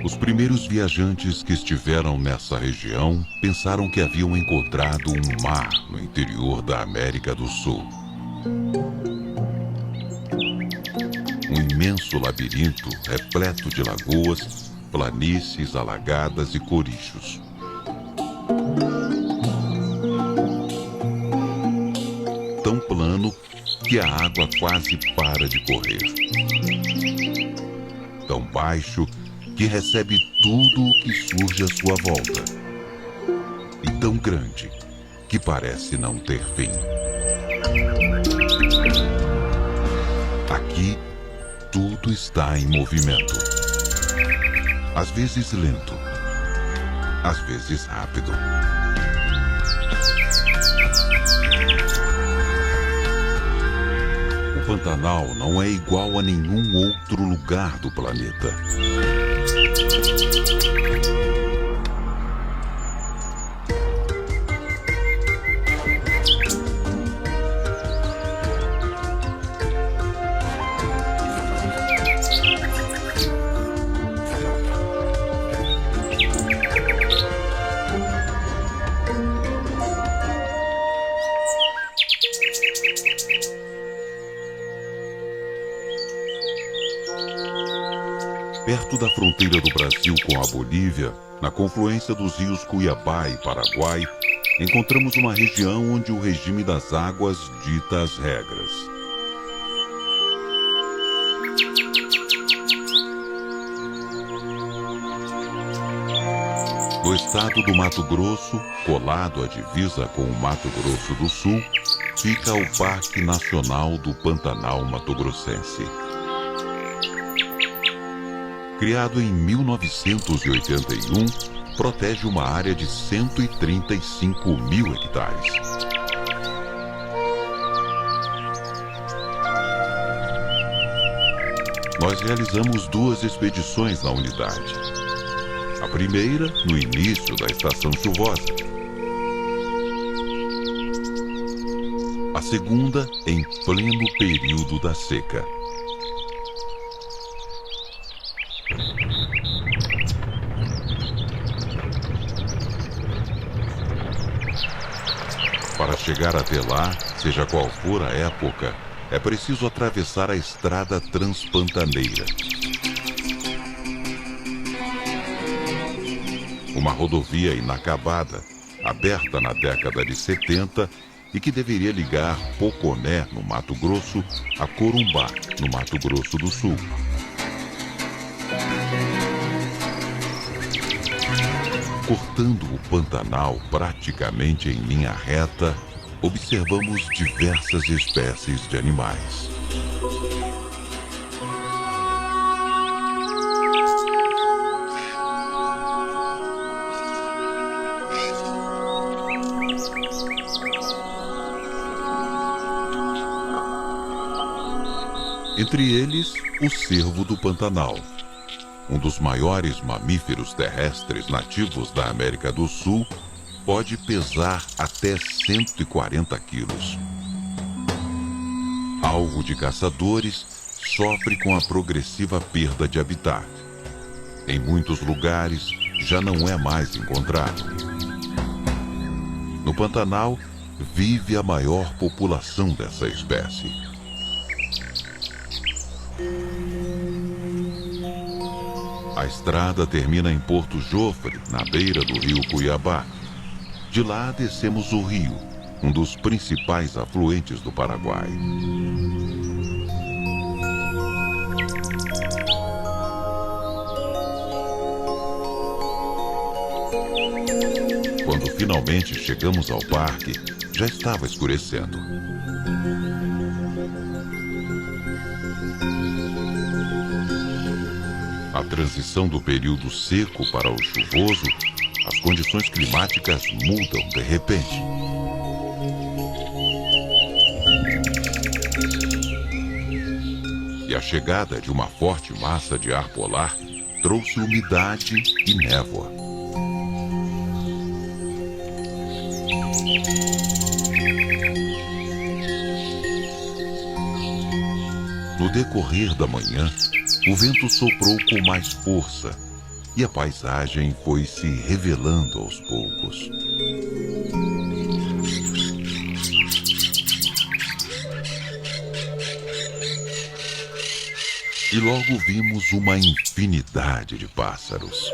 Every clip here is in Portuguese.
Os primeiros viajantes que estiveram nessa região pensaram que haviam encontrado um mar no interior da América do Sul. Um imenso labirinto repleto de lagoas, planícies alagadas e corichos. Tão plano que a água quase para de correr. Tão baixo que recebe tudo o que surge à sua volta. E tão grande que parece não ter fim. Aqui, tudo está em movimento. Às vezes lento, às vezes rápido. O Pantanal não é igual a nenhum outro lugar do planeta. Perto da fronteira do Brasil com a Bolívia, na confluência dos rios Cuiabá e Paraguai, encontramos uma região onde o regime das águas dita as regras. No estado do Mato Grosso, colado à divisa com o Mato Grosso do Sul, fica o Parque Nacional do Pantanal Mato-Grossense. Criado em 1981, protege uma área de 135 mil hectares. Nós realizamos 2 expedições na unidade. A primeira, no início da estação chuvosa. A segunda, em pleno período da seca. Para chegar até lá, seja qual for a época, é preciso atravessar a estrada transpantaneira. Uma rodovia inacabada, aberta na década de 70 e que deveria ligar Poconé, no Mato Grosso, a Corumbá, no Mato Grosso do Sul. Cortando o Pantanal praticamente em linha reta, observamos diversas espécies de animais. Entre eles, o cervo do Pantanal. Um dos maiores mamíferos terrestres nativos da América do Sul, pode pesar até 140 quilos. Alvo de caçadores, sofre com a progressiva perda de habitat. Em muitos lugares, já não é mais encontrado. No Pantanal, vive a maior população dessa espécie. A estrada termina em Porto Jofre, na beira do rio Cuiabá. De lá descemos o rio, um dos principais afluentes do Paraguai. Quando finalmente chegamos ao parque, já estava escurecendo. A transição do período seco para o chuvoso, as condições climáticas mudam de repente. E a chegada de uma forte massa de ar polar trouxe umidade e névoa. No decorrer da manhã, o vento soprou com mais força e a paisagem foi se revelando aos poucos. E logo vimos uma infinidade de pássaros.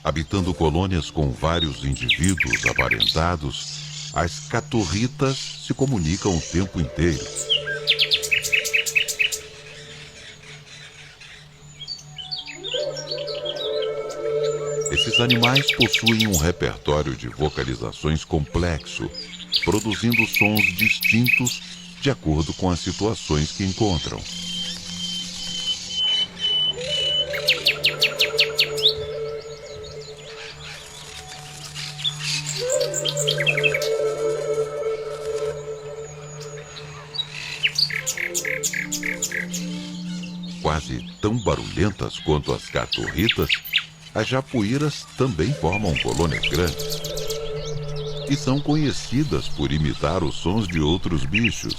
Habitando colônias com vários indivíduos aparentados, as caturritas se comunicam o tempo inteiro. Esses animais possuem um repertório de vocalizações complexo, produzindo sons distintos de acordo com as situações que encontram. Quase tão barulhentas quanto as caturritas, as japuíras também formam colônias grandes. E são conhecidas por imitar os sons de outros bichos.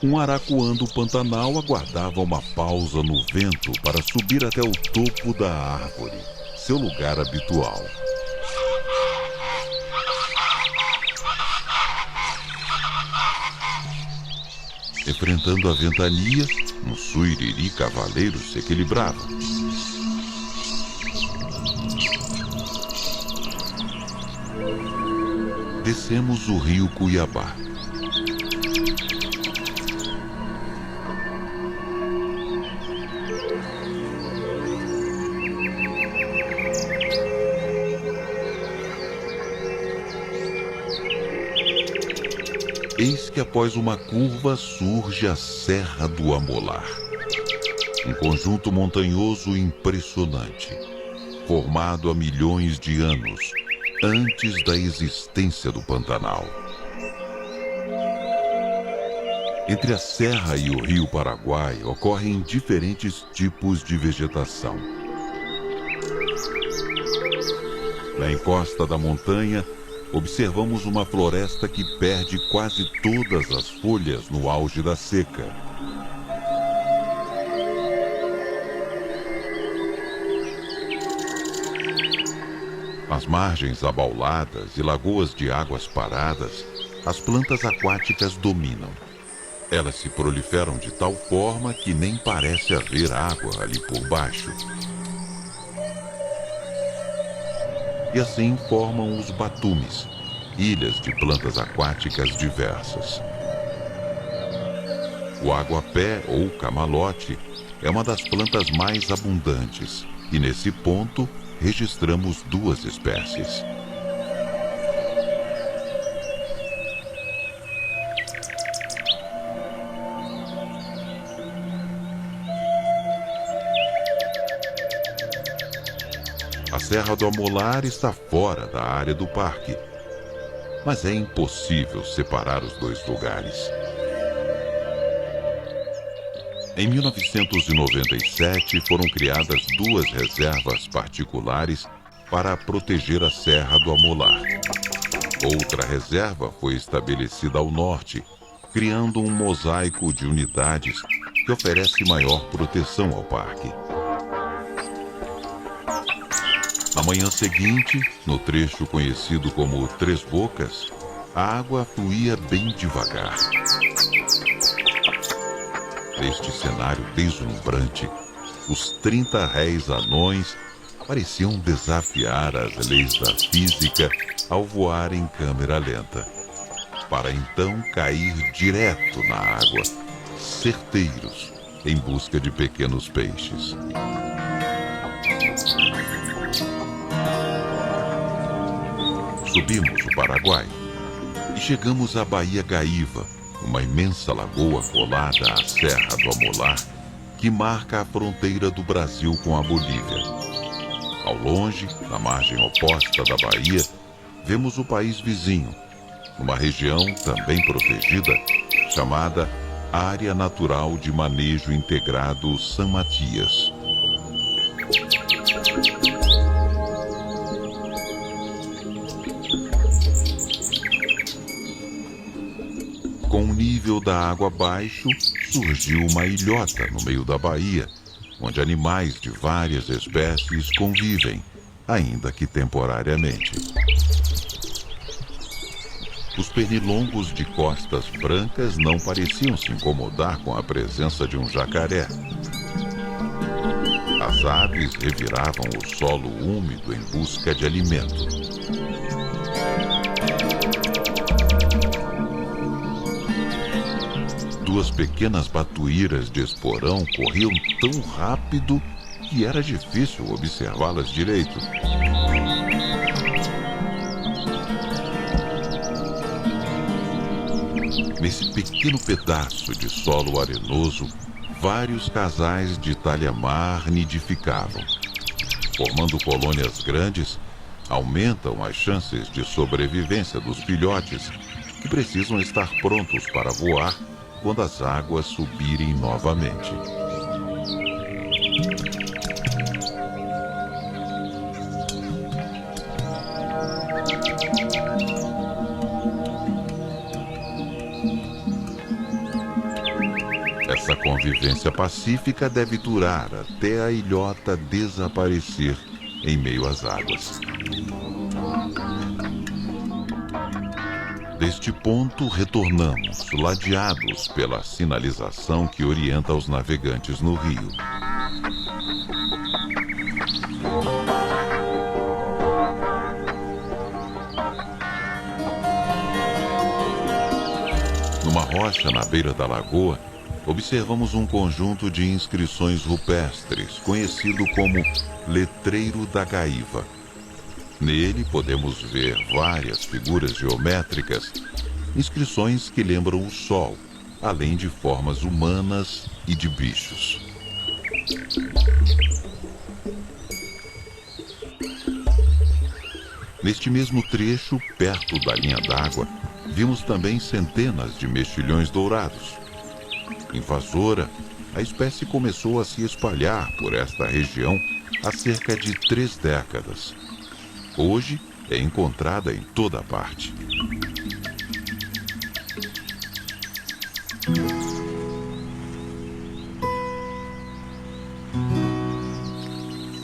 Um aracuã do Pantanal aguardava uma pausa no vento para subir até o topo da árvore, seu lugar habitual. Enfrentando a ventania, um suiriri cavaleiro se equilibrava. Descemos o rio Cuiabá. Eis que após uma curva surge a Serra do Amolar. Um conjunto montanhoso impressionante, formado há milhões de anos, antes da existência do Pantanal. Entre a serra e o rio Paraguai ocorrem diferentes tipos de vegetação. Na encosta da montanha, observamos uma floresta que perde quase todas as folhas no auge da seca. Nas margens abauladas e lagoas de águas paradas, as plantas aquáticas dominam. Elas se proliferam de tal forma que nem parece haver água ali por baixo. E assim formam os batumes, ilhas de plantas aquáticas diversas. O aguapé ou camalote é uma das plantas mais abundantes e nesse ponto registramos duas espécies. A Serra do Amolar está fora da área do parque, mas é impossível separar os dois lugares. Em 1997 foram criadas duas reservas particulares para proteger a Serra do Amolar. Outra reserva foi estabelecida ao norte, criando um mosaico de unidades que oferece maior proteção ao parque. Na manhã seguinte, no trecho conhecido como Três Bocas, a água fluía bem devagar. Neste cenário deslumbrante, os 30 réis anões pareciam desafiar as leis da física ao voar em câmera lenta, para então cair direto na água, certeiros, em busca de pequenos peixes. Subimos o Paraguai e chegamos à Baía Gaíva, uma imensa lagoa colada à Serra do Amolar, que marca a fronteira do Brasil com a Bolívia. Ao longe, na margem oposta da baía, vemos o país vizinho, numa região também protegida, chamada Área Natural de Manejo Integrado São Matias. Com o nível da água baixo, surgiu uma ilhota no meio da baía, onde animais de várias espécies convivem, ainda que temporariamente. Os pernilongos de costas brancas não pareciam se incomodar com a presença de um jacaré. As aves reviravam o solo úmido em busca de alimento. Duas pequenas batuíras de esporão corriam tão rápido que era difícil observá-las direito. Nesse pequeno pedaço de solo arenoso, vários casais de talhamar nidificavam. Formando colônias grandes, aumentam as chances de sobrevivência dos filhotes, que precisam estar prontos para voar quando as águas subirem novamente. Essa convivência pacífica deve durar até a ilhota desaparecer em meio às águas. Deste ponto, retornamos, ladeados pela sinalização que orienta os navegantes no rio. Numa rocha na beira da lagoa, observamos um conjunto de inscrições rupestres, conhecido como Letreiro da Gaíva. Nele podemos ver várias figuras geométricas, inscrições que lembram o sol, além de formas humanas e de bichos. Neste mesmo trecho, perto da linha d'água, vimos também centenas de mexilhões dourados. Invasora, a espécie começou a se espalhar por esta região há cerca de 3 décadas. Hoje é encontrada em toda parte.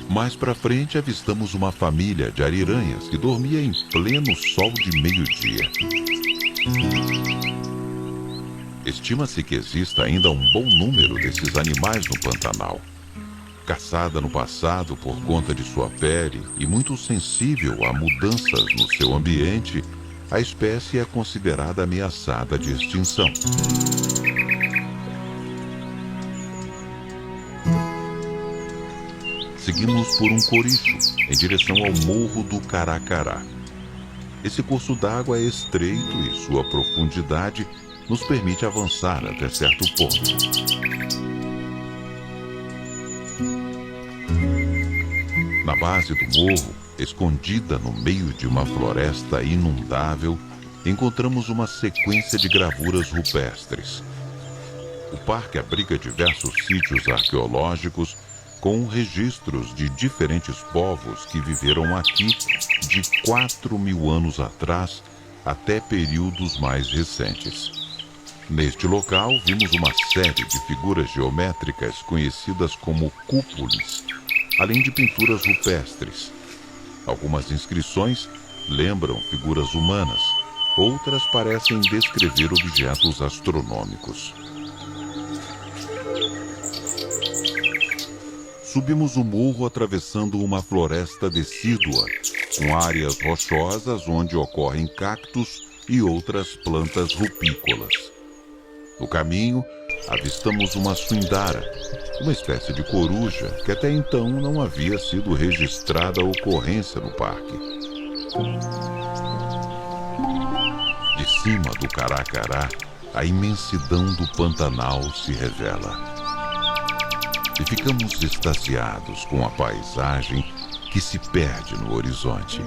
Mais para frente avistamos uma família de ariranhas que dormia em pleno sol de meio-dia. Estima-se que exista ainda um bom número desses animais no Pantanal. Caçada no passado por conta de sua pele e muito sensível a mudanças no seu ambiente, a espécie é considerada ameaçada de extinção. Seguimos por um coricho em direção ao Morro do Caracará. Esse curso d'água é estreito e sua profundidade nos permite avançar até certo ponto. Na base do morro, escondida no meio de uma floresta inundável, encontramos uma sequência de gravuras rupestres. O parque abriga diversos sítios arqueológicos com registros de diferentes povos que viveram aqui de 4.000 anos atrás até períodos mais recentes. Neste local, vimos uma série de figuras geométricas conhecidas como cúpules, além de pinturas rupestres. Algumas inscrições lembram figuras humanas, outras parecem descrever objetos astronômicos. Subimos o morro atravessando uma floresta decídua, com áreas rochosas onde ocorrem cactos e outras plantas rupícolas. No caminho, avistamos uma suindara, uma espécie de coruja que até então não havia sido registrada a ocorrência no parque. De cima do Caracará, a imensidão do Pantanal se revela. E ficamos extasiados com a paisagem que se perde no horizonte.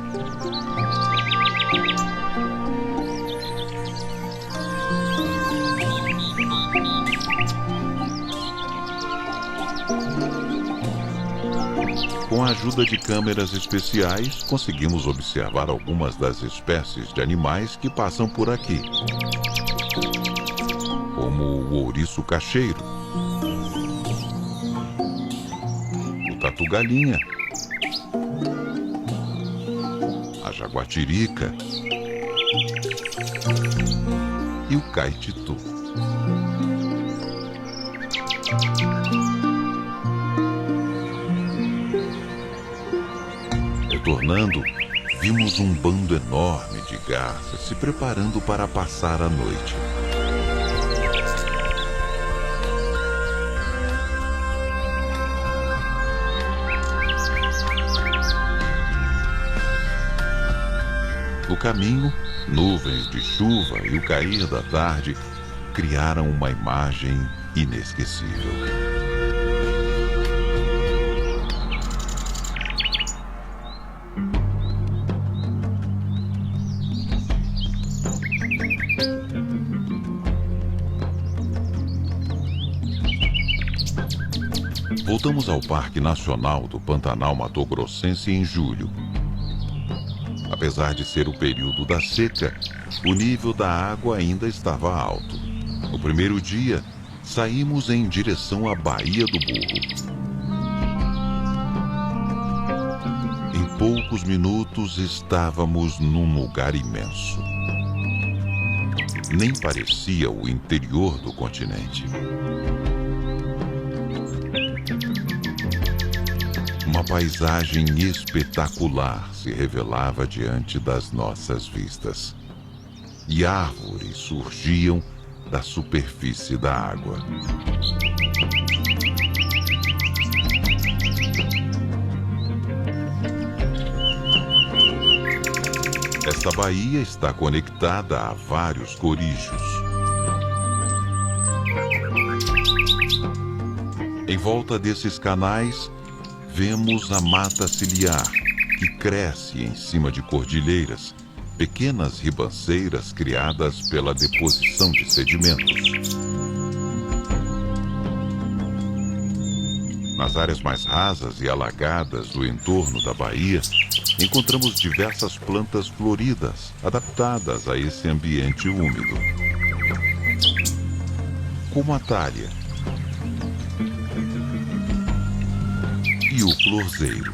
Com a ajuda de câmeras especiais, conseguimos observar algumas das espécies de animais que passam por aqui, como o ouriço cacheiro, o tatu-galinha, a jaguatirica e o caititu. Retornando, vimos um bando enorme de garças se preparando para passar a noite. No caminho, nuvens de chuva e o cair da tarde criaram uma imagem inesquecível. Voltamos ao Parque Nacional do Pantanal Mato Grossense em julho. Apesar de ser o período da seca, o nível da água ainda estava alto. No primeiro dia, saímos em direção à Baía do Burro. Em poucos minutos estávamos num lugar imenso. Nem parecia o interior do continente. Uma paisagem espetacular se revelava diante das nossas vistas. E árvores surgiam da superfície da água. Esta baía está conectada a vários corígios. Em volta desses canais, vemos a mata ciliar, que cresce em cima de cordilheiras, pequenas ribanceiras criadas pela deposição de sedimentos. Nas áreas mais rasas e alagadas do entorno da baía, encontramos diversas plantas floridas, adaptadas a esse ambiente úmido, como a talha e o florzeiro.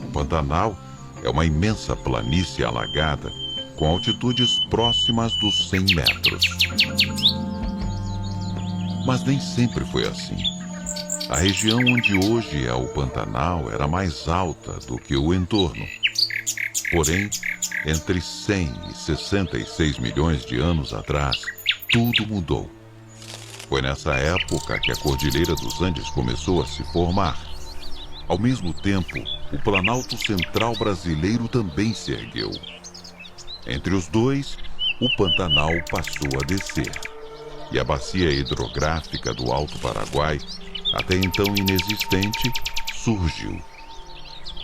O Pantanal é uma imensa planície alagada com altitudes próximas dos 100 metros. Mas nem sempre foi assim. A região onde hoje é o Pantanal era mais alta do que o entorno. Porém, entre 100 e 66 milhões de anos atrás, tudo mudou. Foi nessa época que a Cordilheira dos Andes começou a se formar. Ao mesmo tempo, o Planalto Central brasileiro também se ergueu. Entre os dois, o Pantanal passou a descer. E a bacia hidrográfica do Alto Paraguai, até então inexistente, surgiu.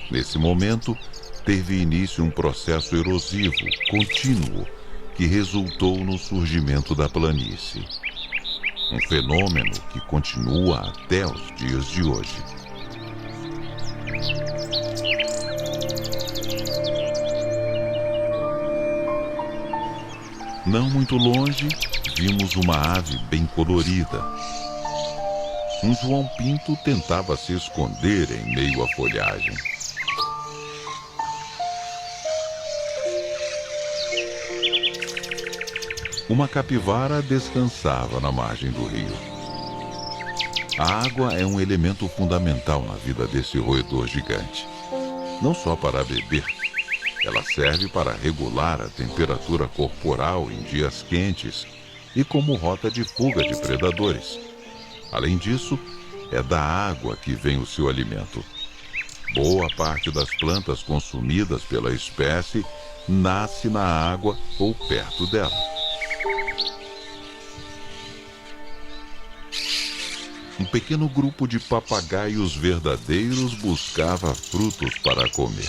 Nesse momento, teve início um processo erosivo, contínuo, que resultou no surgimento da planície. um fenômeno que continua até os dias de hoje. Não muito longe, vimos uma ave bem colorida. Um João Pinto tentava se esconder em meio à folhagem. Uma capivara descansava na margem do rio. A água é um elemento fundamental na vida desse roedor gigante. Não só para beber, ela serve para regular a temperatura corporal em dias quentes e como rota de fuga de predadores. Além disso, é da água que vem o seu alimento. Boa parte das plantas consumidas pela espécie nasce na água ou perto dela. Um pequeno grupo de papagaios verdadeiros buscava frutos para comer.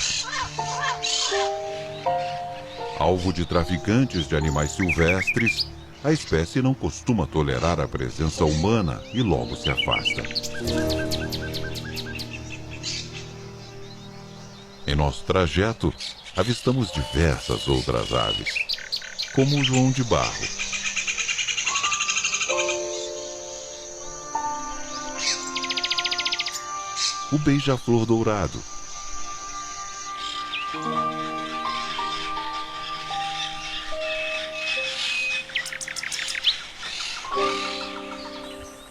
Alvo de traficantes de animais silvestres, a espécie não costuma tolerar a presença humana e logo se afasta. Em nosso trajeto, avistamos diversas outras aves, como o João de Barro. O beija-flor dourado.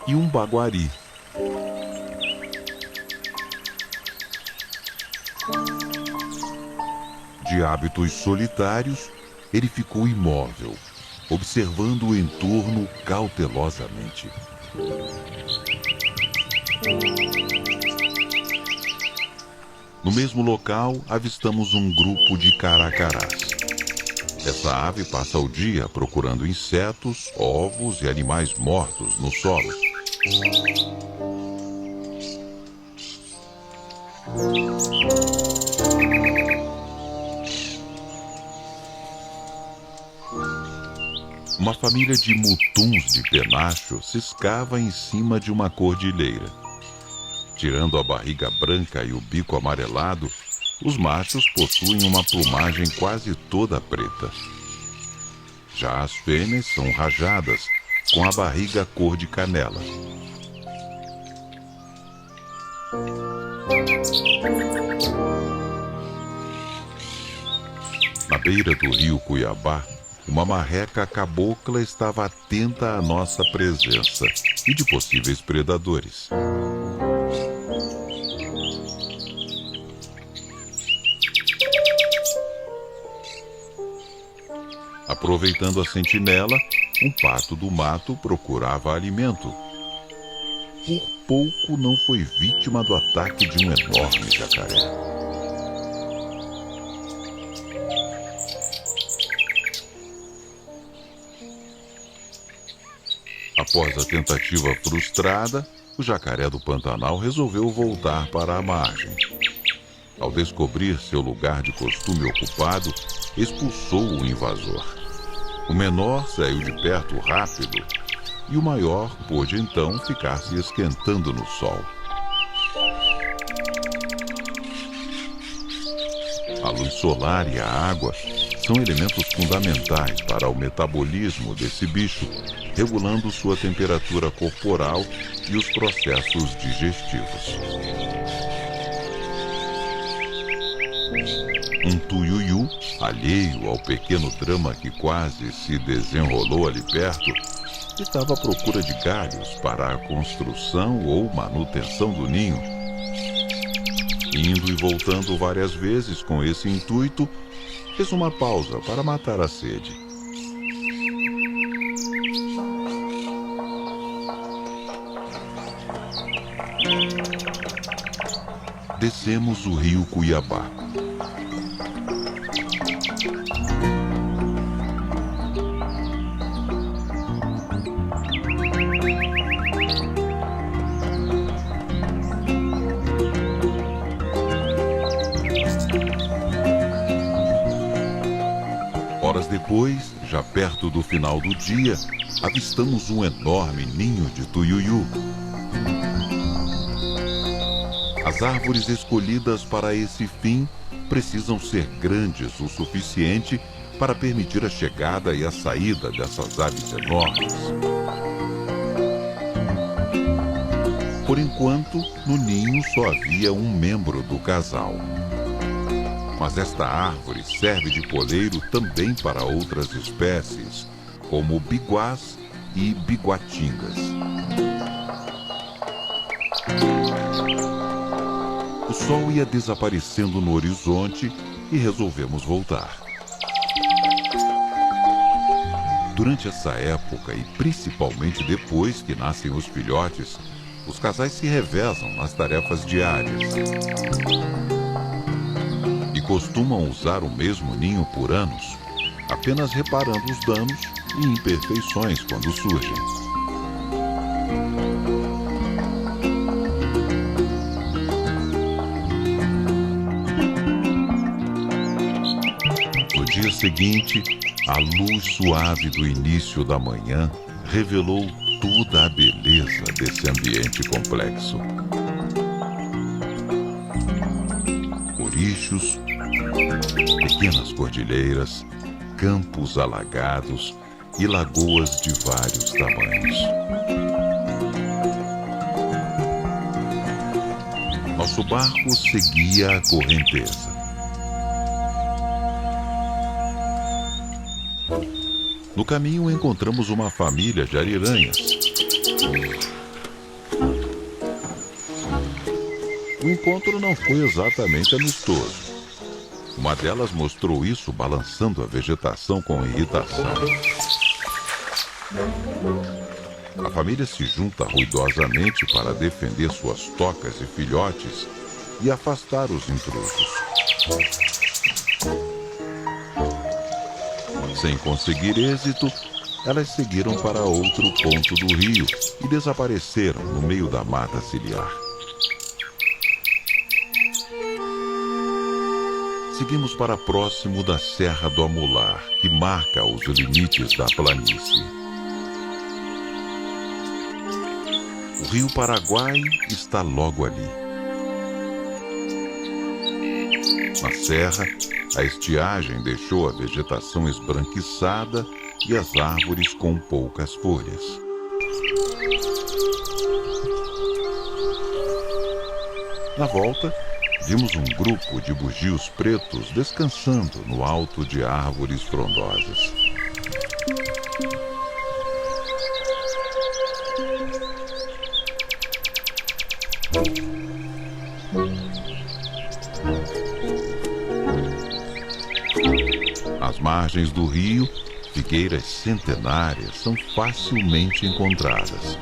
E um baguari. De hábitos solitários, ele ficou imóvel, observando o entorno cautelosamente. No mesmo local, avistamos um grupo de caracarás. Essa ave passa o dia procurando insetos, ovos e animais mortos no solo. Uma família de mutuns de penacho ciscava em cima de uma cordilheira. Tirando a barriga branca e o bico amarelado, os machos possuem uma plumagem quase toda preta. Já as fêmeas são rajadas, com a barriga cor de canela. Na beira do rio Cuiabá, uma marreca cabocla estava atenta à nossa presença e de possíveis predadores. Aproveitando a sentinela, um pato do mato procurava alimento. Por pouco não foi vítima do ataque de um enorme jacaré. Após a tentativa frustrada, o jacaré do Pantanal resolveu voltar para a margem. Ao descobrir seu lugar de costume ocupado, expulsou o invasor. O menor saiu de perto rápido e o maior pôde então ficar se esquentando no sol. A luz solar e a água são elementos fundamentais para o metabolismo desse bicho, regulando sua temperatura corporal e os processos digestivos. Um tuiuiu, alheio ao pequeno drama que quase se desenrolou ali perto, estava à procura de galhos para a construção ou manutenção do ninho. Indo e voltando várias vezes com esse intuito, fez uma pausa para matar a sede. Descemos o rio Cuiabá. Horas depois, já perto do final do dia, avistamos um enorme ninho de tuiuiu. As árvores escolhidas para esse fim precisam ser grandes o suficiente para permitir a chegada e a saída dessas aves enormes. Por enquanto, no ninho só havia um membro do casal. Mas esta árvore serve de poleiro também para outras espécies, como biguás e biguatingas. O sol ia desaparecendo no horizonte e resolvemos voltar. Durante essa época, e principalmente depois que nascem os filhotes, os casais se revezam nas tarefas diárias. E costumam usar o mesmo ninho por anos, apenas reparando os danos e imperfeições quando surgem. No dia seguinte, a luz suave do início da manhã revelou toda a beleza desse ambiente complexo. Ouriços, pequenas cordilheiras, campos alagados e lagoas de vários tamanhos. Nosso barco seguia a correnteza. No caminho encontramos uma família de ariranhas. O encontro não foi exatamente amistoso. Uma delas mostrou isso balançando a vegetação com irritação. A família se junta ruidosamente para defender suas tocas e filhotes e afastar os intrusos. Sem conseguir êxito, elas seguiram para outro ponto do rio e desapareceram no meio da mata ciliar. Seguimos para próximo da Serra do Amular, que marca os limites da planície. O rio Paraguai está logo ali. Na serra, a estiagem deixou a vegetação esbranquiçada e as árvores com poucas folhas. Na volta, vimos um grupo de bugios pretos descansando no alto de árvores frondosas. Às margens do rio, figueiras centenárias são facilmente encontradas.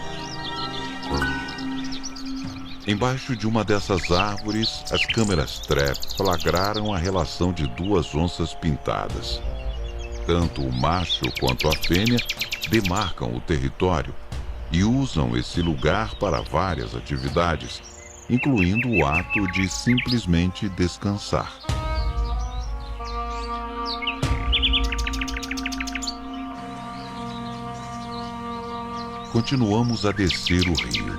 Embaixo de uma dessas árvores, as câmeras trap flagraram a relação de duas onças pintadas. Tanto o macho quanto a fêmea demarcam o território e usam esse lugar para várias atividades, incluindo o ato de simplesmente descansar. Continuamos a descer o rio.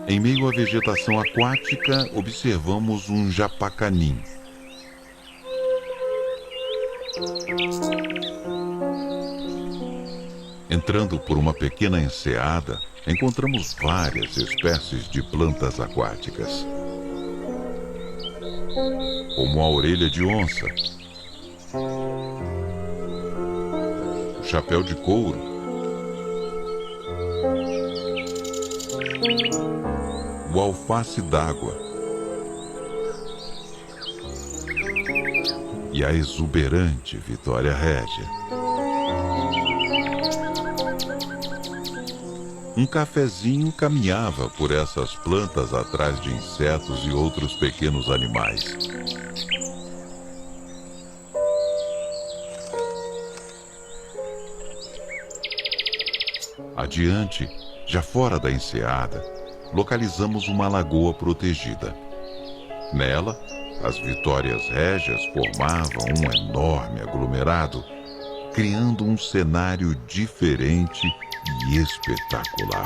Em meio à vegetação aquática, observamos um japacanim. Entrando por uma pequena enseada, encontramos várias espécies de plantas aquáticas, como a orelha de onça, o chapéu de couro, o alface d'água e a exuberante Vitória Régia. Um cafezinho caminhava por essas plantas atrás de insetos e outros pequenos animais. Adiante, já fora da enseada, localizamos uma lagoa protegida. Nela, As Vitórias Régias formavam um enorme aglomerado, criando um cenário diferente e espetacular.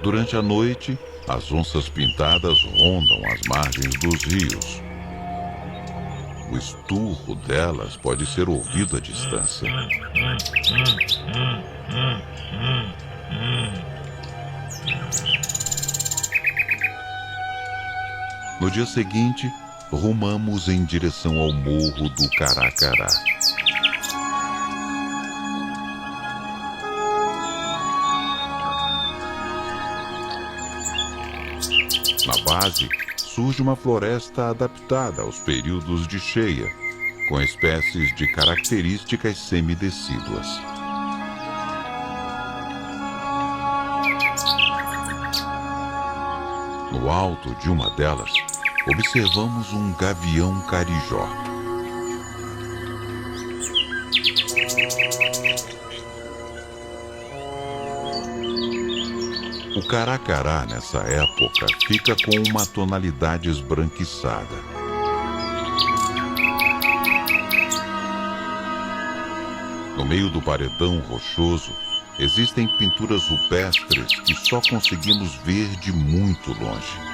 Durante a noite, as onças pintadas rondam as margens dos rios. O esturro delas pode ser ouvido à distância. No dia seguinte, rumamos em direção ao morro do Caracará. Na base, surge uma floresta adaptada aos períodos de cheia, com espécies de características semidecíduas. No alto de uma delas, observamos um gavião carijó. O caracará, nessa época, fica com uma tonalidade esbranquiçada. No meio do paredão rochoso, existem pinturas rupestres que só conseguimos ver de muito longe.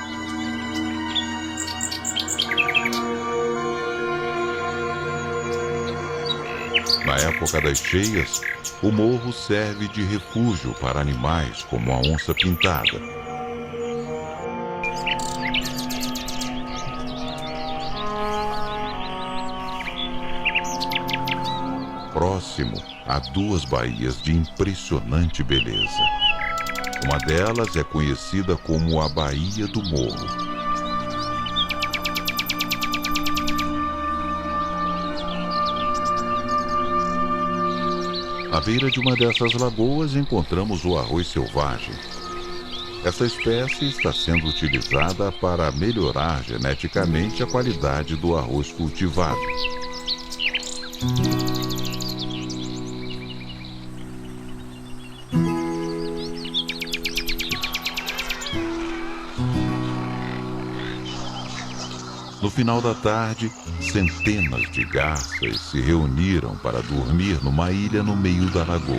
Na época das cheias, o morro serve de refúgio para animais como a onça pintada. Próximo, há duas baías de impressionante beleza. Uma delas é conhecida como a Baía do Morro. À beira de uma dessas lagoas encontramos o arroz selvagem. Essa espécie está sendo utilizada para melhorar geneticamente a qualidade do arroz cultivado. No final da tarde, centenas de garças se reuniram para dormir numa ilha no meio da lagoa.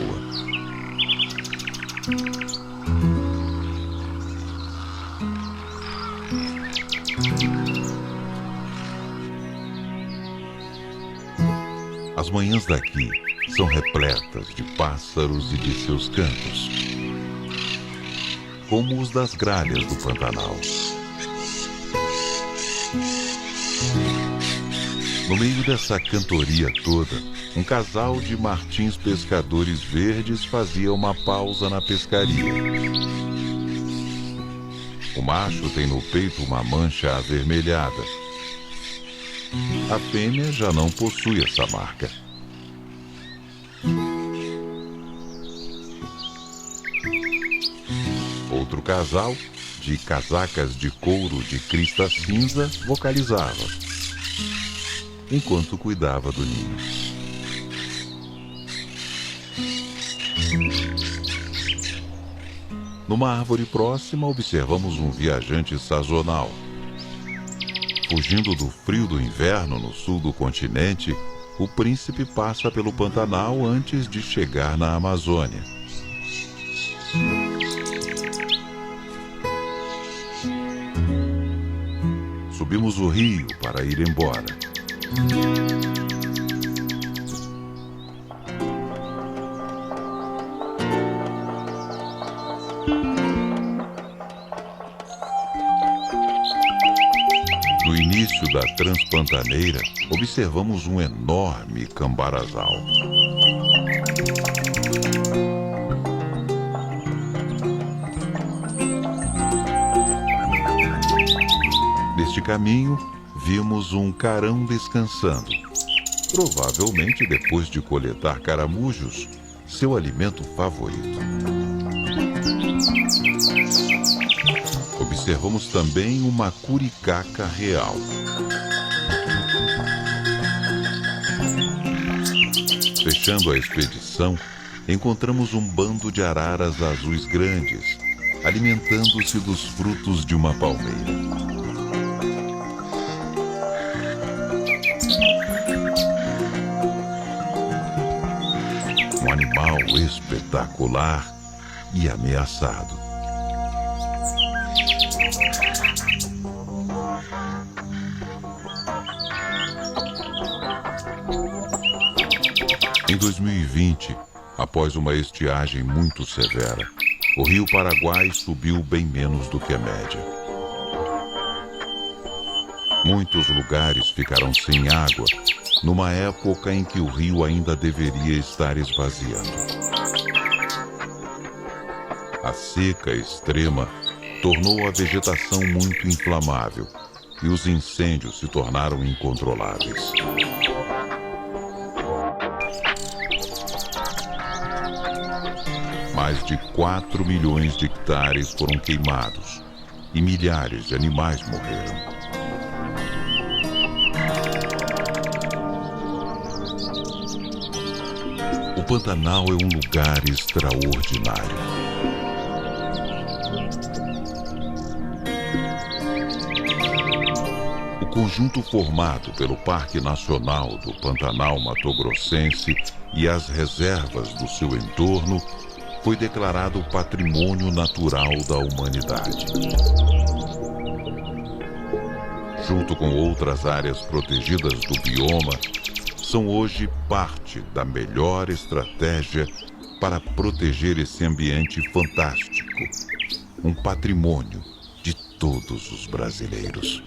As manhãs daqui são repletas de pássaros e de seus cantos, como os das gralhas do Pantanal. No meio dessa cantoria toda, um casal de martins pescadores verdes fazia uma pausa na pescaria. O macho tem no peito uma mancha avermelhada. A fêmea já não possui essa marca. Outro casal, de casacas de couro de crista cinza, vocalizava, enquanto cuidava do ninho. Numa árvore próxima, observamos um viajante sazonal. Fugindo do frio do inverno no sul do continente, o príncipe passa pelo Pantanal antes de chegar na Amazônia. Subimos o rio para ir embora. No início da Transpantaneira, observamos um enorme cambarazal. Neste caminho, vimos um carão descansando. Provavelmente depois de coletar caramujos, seu alimento favorito. Observamos também uma curicaca real. Fechando a expedição, encontramos um bando de araras azuis grandes, alimentando-se dos frutos de uma palmeira. Um animal espetacular e ameaçado. Em 2020, após uma estiagem muito severa, o rio Paraguai subiu bem menos do que a média. Muitos lugares ficaram sem água, numa época em que o rio ainda deveria estar esvaziando. A seca extrema tornou a vegetação muito inflamável e os incêndios se tornaram incontroláveis. Mais de 4 milhões de hectares foram queimados e milhares de animais morreram. O Pantanal é um lugar extraordinário. O conjunto formado pelo Parque Nacional do Pantanal Mato Grossense e as reservas do seu entorno foi declarado Patrimônio Natural da Humanidade. Junto com outras áreas protegidas do bioma, são hoje parte da melhor estratégia para proteger esse ambiente fantástico, um patrimônio de todos os brasileiros.